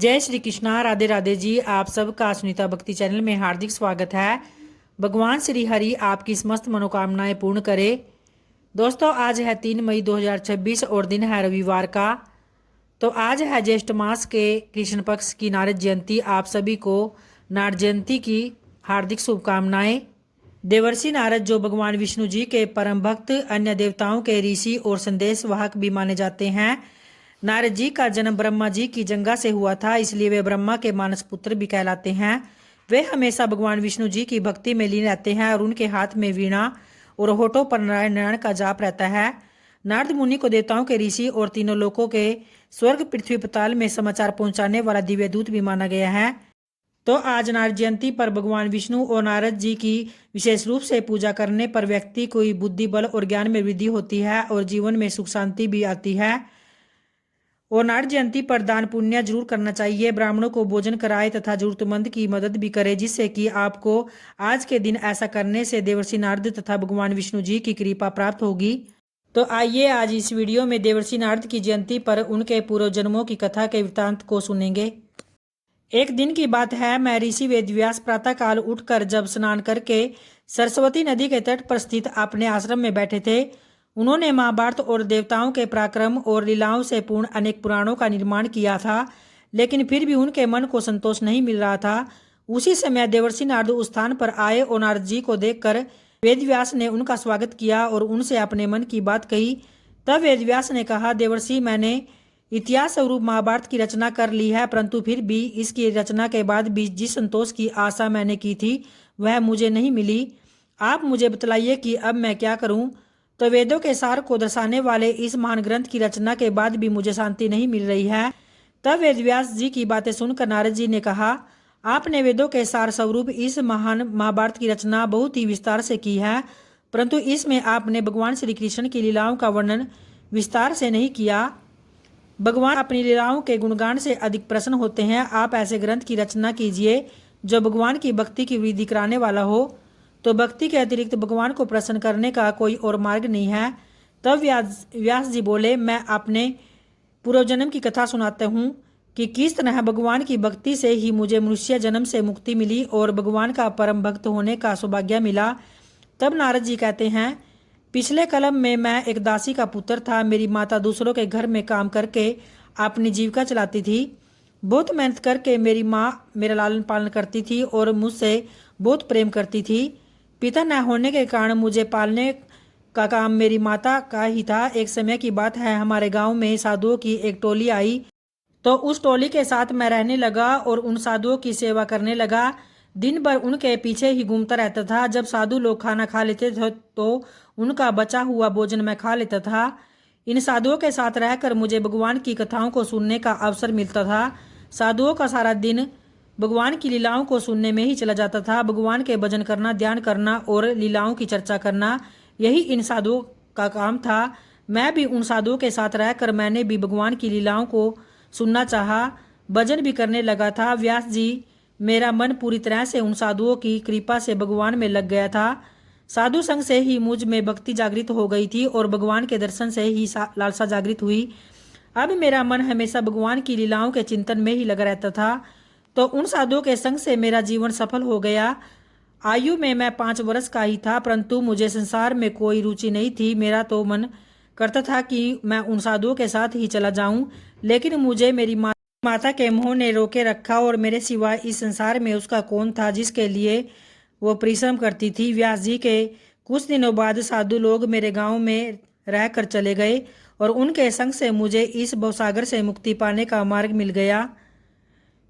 जय श्री कृष्णा। राधे राधे जी। आप सबका सुनीता भक्ति चैनल में हार्दिक स्वागत है। भगवान श्री हरि आपकी समस्त मनोकामनाएं पूर्ण करे। दोस्तों, आज है 3 मई 2026 और दिन है रविवार का। तो आज है ज्येष्ठ मास के कृष्ण पक्ष की नारद जयंती। आप सभी को नारद जयंती की हार्दिक शुभकामनाएं। देवर्षि नारद, जो भगवान विष्णु जी के परम भक्त, अन्य देवताओं के ऋषि और संदेश वाहक भी माने जाते हैं। नारद जी का जन्म ब्रह्मा जी की जंगा से हुआ था, इसलिए वे ब्रह्मा के मानस पुत्र भी कहलाते हैं। वे हमेशा भगवान विष्णु जी की भक्ति में लीन रहते हैं और उनके हाथ में वीणा और होठों पर नारायण नारायण का जाप रहता है। नारद मुनि को देवताओं के ऋषि और तीनों लोकों के स्वर्ग पृथ्वी पाताल में समाचार पहुंचाने वाला दिव्य दूत भी माना गया है। तो आज नारद जयंती पर भगवान विष्णु और नारद जी की विशेष रूप से पूजा करने पर व्यक्ति को बुद्धि बल और ज्ञान में वृद्धि होती है और जीवन में सुख शांति भी आती है। और नारद जयंती पर दान पुण्य जरूर करना चाहिए। ब्राह्मणों को भोजन कराए तथा जरूरतमंद की मदद भी करे, जिससे कि आपको आज के दिन ऐसा करने से देवर्षि नारद तथा भगवान विष्णु जी की कृपा प्राप्त होगी। तो आइए आज इस वीडियो में देवर्षि नारद की जयंती पर उनके पूर्व जन्मों की कथा के वृत्तांत को सुनेंगे। एक दिन की बात है, मैं ऋषि वेदव्यास प्रातःकाल उठकर जब स्नान करके सरस्वती नदी के तट पर स्थित अपने आश्रम में बैठे थे, उन्होंने महाभारत और देवताओं के पराक्रम और लीलाओं से पूर्ण अनेक पुराणों का निर्माण किया था, लेकिन फिर भी उनके मन को संतोष नहीं मिल रहा था। उसी समय देवर्षि नारद उस स्थान पर आए और नारद जी को देखकर वेदव्यास ने उनका स्वागत किया और उनसे अपने मन की बात कही। तब वेदव्यास ने कहा, देवर्षि, मैंने इतिहास स्वरूप महाभारत की रचना कर ली है, परंतु फिर भी इसकी रचना के बाद भी जिस संतोष की आशा मैंने की थी वह मुझे नहीं मिली। आप मुझे बतलाइए कि अब मैं क्या करूं। तो वेदों के सार को दर्शाने वाले इस महान ग्रंथ की रचना के बाद भी मुझे शांति नहीं मिल रही है। तब वेदव्यास जी की बातें सुनकर नारद जी ने कहा, आपने वेदों के सार स्वरूप इस महान महाभारत की रचना बहुत ही विस्तार से की है, परंतु इसमें आपने भगवान श्री कृष्ण की लीलाओं का वर्णन विस्तार से नहीं किया। भगवान अपनी लीलाओं के गुणगान से अधिक प्रसन्न होते हैं। आप ऐसे ग्रंथ की रचना कीजिए जो भगवान की भक्ति की वृद्धि कराने वाला हो। तो भक्ति के अतिरिक्त भगवान को प्रसन्न करने का कोई और मार्ग नहीं है। तब व्यास जी बोले, मैं अपने पूर्व जन्म की कथा सुनाते हूँ कि किस तरह भगवान की भक्ति से ही मुझे मनुष्य जन्म से मुक्ति मिली और भगवान का परम भक्त होने का सौभाग्य मिला। तब नारद जी कहते हैं, पिछले कलम में मैं एक दासी का पुत्र था। मेरी माता दूसरों के घर में काम करके अपनी जीविका चलाती थी। बहुत मेहनत करके मेरी माँ मेरा लालन पालन करती थी और मुझसे बहुत प्रेम करती थी। पिता न होने के कारण मुझे पालने का काम मेरी माता का ही था। एक समय की बात है, हमारे गांव में साधुओं की एक टोली आई, तो उस टोली के साथ मैं रहने लगा और उन साधुओं की सेवा करने लगा। दिन भर उनके पीछे ही घूमता रहता था। जब साधु लोग खाना खा लेते थे तो उनका बचा हुआ भोजन मैं खा लेता था। इन साधुओं के साथ रहकर मुझे भगवान की कथाओं को सुनने का अवसर मिलता था। साधुओं का सारा दिन भगवान की लीलाओं को सुनने में ही चला जाता था। भगवान के भजन करना, ध्यान करना और लीलाओं की चर्चा करना, यही इन साधुओं का काम था। मैं भी उन साधुओं के साथ रहकर मैंने भी भगवान की लीलाओं को सुनना चाहा, भजन भी करने लगा था। व्यास जी, मेरा मन पूरी तरह से उन साधुओं की कृपा से भगवान में लग गया था। साधु संग से ही मुझ में भक्ति जागृत हो गई थी और भगवान के दर्शन से ही लालसा जागृत हुई। अब मेरा मन हमेशा भगवान की लीलाओं के चिंतन में ही लगा रहता था। तो उन साधुओं के संग से मेरा जीवन सफल हो गया। आयु में मैं 5 वर्ष का ही था, परंतु मुझे संसार में कोई रुचि नहीं थी। मेरा तो मन करता था कि मैं उन साधुओं के साथ ही चला जाऊं, लेकिन मुझे मेरी माता के मोह ने रोके रखा और मेरे सिवा इस संसार में उसका कौन था जिसके लिए वो परिश्रम करती थी। व्यास जी के कुछ दिनों बाद साधु लोग मेरे गांव में रहकर चले गए और उनके संग से मुझे इस भवसागर से मुक्ति पाने का मार्ग मिल गया।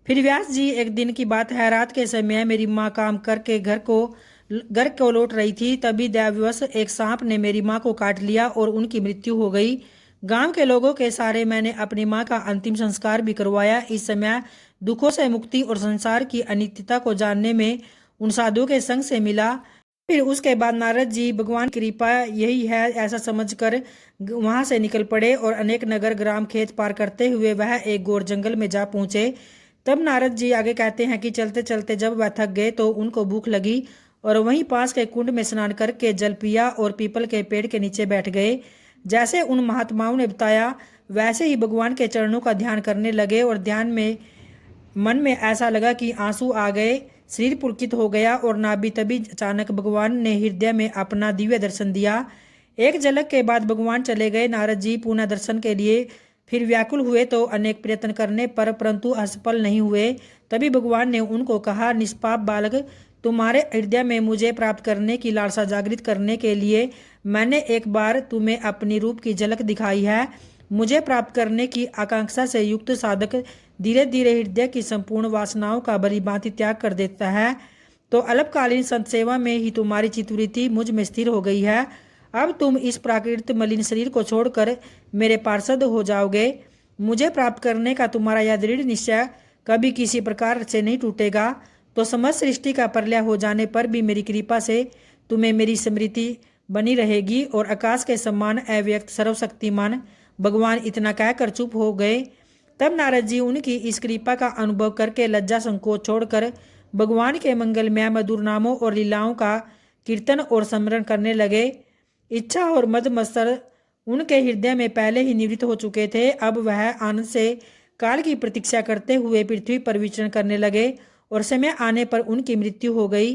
फिर व्यास जी, एक दिन की बात है, रात के समय मेरी माँ काम करके घर को लौट रही थी। तभी दैववश एक सांप ने मेरी माँ को काट लिया और उनकी मृत्यु हो गई। गांव के लोगों के सारे मैंने अपनी माँ का अंतिम संस्कार भी करवाया। इस समय दुखों से मुक्ति और संसार की अनित्यता को जानने में उन साधुओं के संग से मिला। फिर उसके बाद नारद जी, भगवान की कृपा यही है ऐसा समझकर वहां से निकल पड़े और अनेक नगर ग्राम खेत पार करते हुए वह एक घोर जंगल में जा पहुंचे। तब नारद जी आगे कहते हैं कि चलते चलते जब वह थक गए तो उनको भूख लगी और वहीं पास के कुंड में स्नान करके जल पिया और पीपल के पेड़ के नीचे बैठ गए। जैसे उन महात्माओं ने बताया वैसे ही भगवान के चरणों का ध्यान करने लगे और ध्यान में मन में ऐसा लगा कि आंसू आ गए, शरीर पुलकित हो गया और नाभि तभी अचानक भगवान ने हृदय में अपना दिव्य दर्शन दिया। एक झलक के बाद भगवान चले गए। नारद जी पुनः दर्शन के लिए फिर व्याकुल हुए तो अनेक प्रयत्न करने पर परंतु असफल नहीं हुए। तभी भगवान ने उनको कहा, निष्पाप बालक, तुम्हारे हृदय में मुझे प्राप्त करने की लालसा जागृत करने के लिए मैंने एक बार तुम्हें अपनी रूप की झलक दिखाई है। मुझे प्राप्त करने की आकांक्षा से युक्त साधक धीरे धीरे हृदय की संपूर्ण वासनाओं का भली भांति त्याग कर देता है, तो अल्पकालीन संत सेवा में ही तुम्हारी चित्तवृत्ति मुझ में स्थिर हो गई है। अब तुम इस प्राकृत मलिन शरीर को छोड़कर मेरे पार्षद हो जाओगे। मुझे प्राप्त करने का तुम्हारा यह दृढ़ निश्चय कभी किसी प्रकार से नहीं टूटेगा, तो समस्त सृष्टि का प्रलय हो जाने पर भी मेरी कृपा से तुम्हें मेरी स्मृति बनी रहेगी। और आकाश के समान अव्यक्त सर्वशक्तिमान भगवान इतना कहकर चुप हो गए। तब नारद जी उनकी इस कृपा का अनुभव करके लज्जा संकोच छोड़कर भगवान के मंगलमय मधुर नामों और लीलाओं का कीर्तन और स्मरण करने लगे। इच्छा और मद मत्सर उनके हृदय में पहले ही निवृत्त हो चुके थे। अब वह आनंद से काल की प्रतीक्षा करते हुए पृथ्वी पर विचरण करने लगे और समय आने पर उनकी मृत्यु हो गई।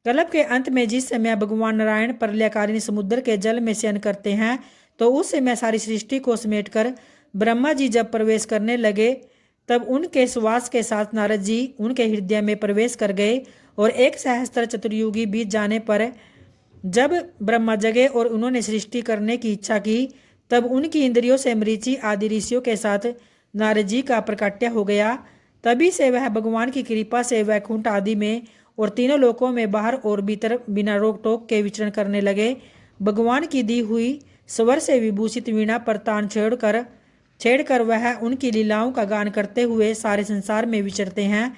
कल्प के अंत में जिस समय भगवान नारायण प्रलयकालीन समुद्र के जल में शयन करते हैं, तो उस समय सारी सृष्टि को समेटकर ब्रह्मा जी जब प्रवेश करने लगे, तब उनके श्वास के साथ नारद जी उनके हृदय में प्रवेश कर गए। और 1 सहस्त्र चतुर्युगी बीत जाने पर जब ब्रह्मा जगे और उन्होंने सृष्टि करने की इच्छा की, तब उनकी इंद्रियों से मरीचि आदि ऋषियों के साथ नारद जी का प्रकट्य हो गया। तभी से वह भगवान की कृपा से वैकुंठ आदि में और तीनों लोकों में बाहर और भीतर बिना रोक टोक के विचरण करने लगे। भगवान की दी हुई स्वर से विभूषित वीणा पर तान छेड़कर वह उनकी लीलाओं का गान करते हुए सारे संसार में विचरते हैं।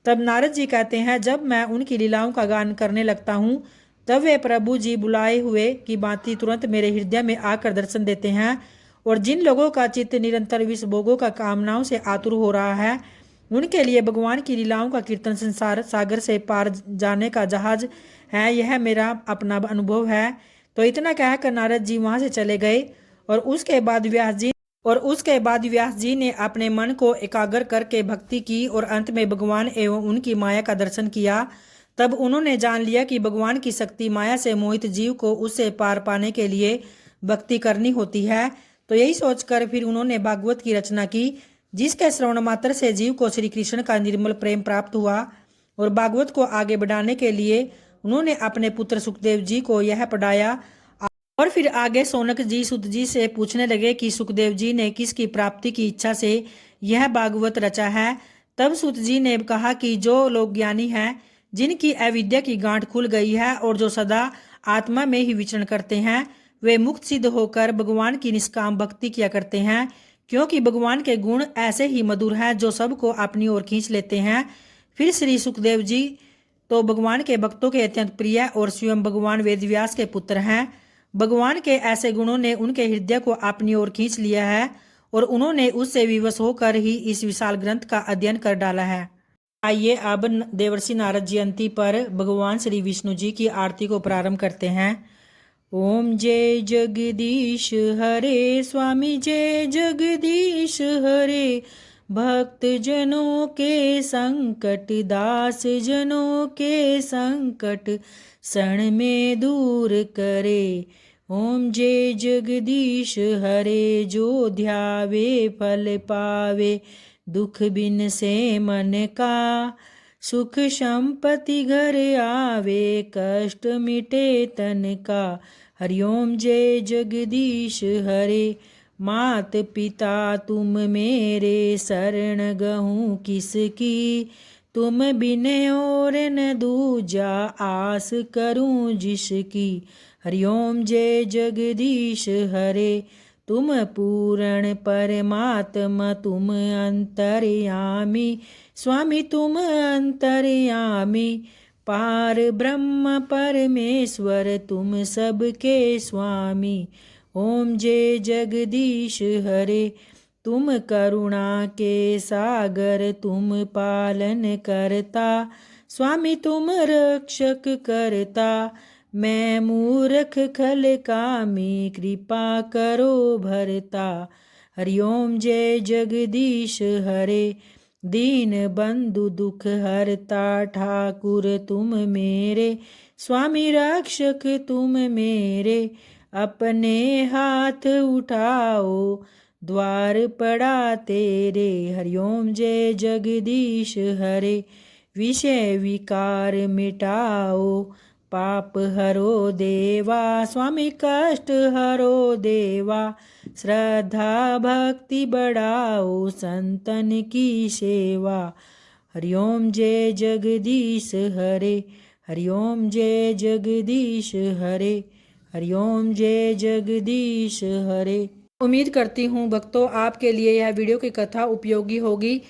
तब नारद जी कहते हैं, जब मैं उनकी लीलाओं का गान करने लगता हूँ, तब वे प्रभु जी बुलाए हुए की भांति तुरंत मेरे हृदय में आकर दर्शन देते हैं। और जिन लोगों का चित्त निरंतर विष भोगों का कामनाओं से आतुर हो रहा है, उनके लिए भगवान की लीलाओं का कीर्तन संसार सागर से पार जाने का जहाज है। यह मेरा अपना अनुभव है। तो इतना कहकर नारद जी वहां से चले गए। और उसके बाद व्यास जी ने अपने मन को एकाग्र करके भक्ति की और अंत में भगवान एवं उनकी माया का दर्शन किया। तब उन्होंने जान लिया कि भगवान की शक्ति माया से मोहित जीव को उससे पार पाने के लिए भक्ति करनी होती है। तो यही सोचकर फिर उन्होंने भागवत की रचना की, जिसके श्रवण मात्र से जीव को श्री कृष्ण का निर्मल प्रेम प्राप्त हुआ। और भागवत को आगे बढ़ाने के लिए उन्होंने अपने पुत्र सुखदेव जी को यह पढ़ाया। और फिर आगे सौनक जी सुत जी से पूछने लगे कि सुखदेव जी ने किसकी प्राप्ति की इच्छा से यह भागवत रचा है। तब सुत जी ने कहा कि जो लोग ज्ञानी हैं, जिनकी अविद्या की गांठ खुल गई है और जो सदा आत्मा में ही विचरण करते हैं, वे मुक्त सिद्ध होकर भगवान की निष्काम भक्ति किया करते हैं। क्योंकि भगवान के गुण ऐसे ही मधुर हैं जो सबको अपनी ओर खींच लेते हैं। फिर श्री सुखदेव जी तो भगवान के भक्तों के अत्यंत प्रिय और स्वयं भगवान वेदव्यास के पुत्र हैं। भगवान के ऐसे गुणों ने उनके हृदय को अपनी ओर खींच लिया है और उन्होंने उससे विवश होकर ही इस विशाल ग्रंथ का अध्ययन कर डाला है। आइए अब देवर्षि नारद जयंती पर भगवान श्री विष्णु जी की आरती को प्रारंभ करते हैं। ओम जय जगदीश हरे स्वामी, जय जगदीश हरे। भक्त जनों के संकट, दास जनों के संकट क्षण में दूर करे। ओम जय जगदीश हरे, जो ध्यावे फल पावे। दुख बिन से मन का सुख संपत्ति घर आवे। कष्ट मिटे तन का। हरिओम जय जगदीश हरे। मात पिता तुम मेरे, शरण गहूँ किसकी। तुम बिन और न दूजा, आस करूं जिसकी। हरिओम जय जगदीश हरे। तुम पूर्ण परमात्मा, तुम अंतर्यामी। स्वामी तुम अंतर्यामी। पार ब्रह्म परमेश्वर, तुम सबके स्वामी। ओम जय जगदीश हरे। तुम करुणा के सागर, तुम पालन करता। स्वामी तुम रक्षक करता। मैं मूर्ख खल कामी, कृपा करो भरता। हरिओम जय जगदीश हरे। दीन बंधु दुख हरता ठाकुर तुम मेरे, स्वामी रक्षक तुम मेरे, अपने हाथ उठाओ द्वार पड़ा तेरे। हरिओम जय जगदीश हरे, विषय विकार मिटाओ पाप हरो देवा, स्वामी कष्ट हरो देवा। श्रद्धा भक्ति बढ़ाओ संतन की सेवा। हरिओम जय जगदीश हरे, हरिओम जय जगदीश हरे, हरिओम जय जगदीश हरे। उम्मीद करती हूँ भक्तों आपके लिए यह वीडियो की कथा उपयोगी होगी।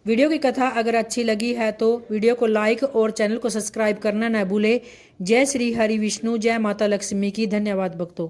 वीडियो की कथा अगर अच्छी लगी है तो वीडियो को लाइक और चैनल को सब्सक्राइब करना न भूलें। जय श्री हरि विष्णु, जय माता लक्ष्मी की। धन्यवाद भक्तों।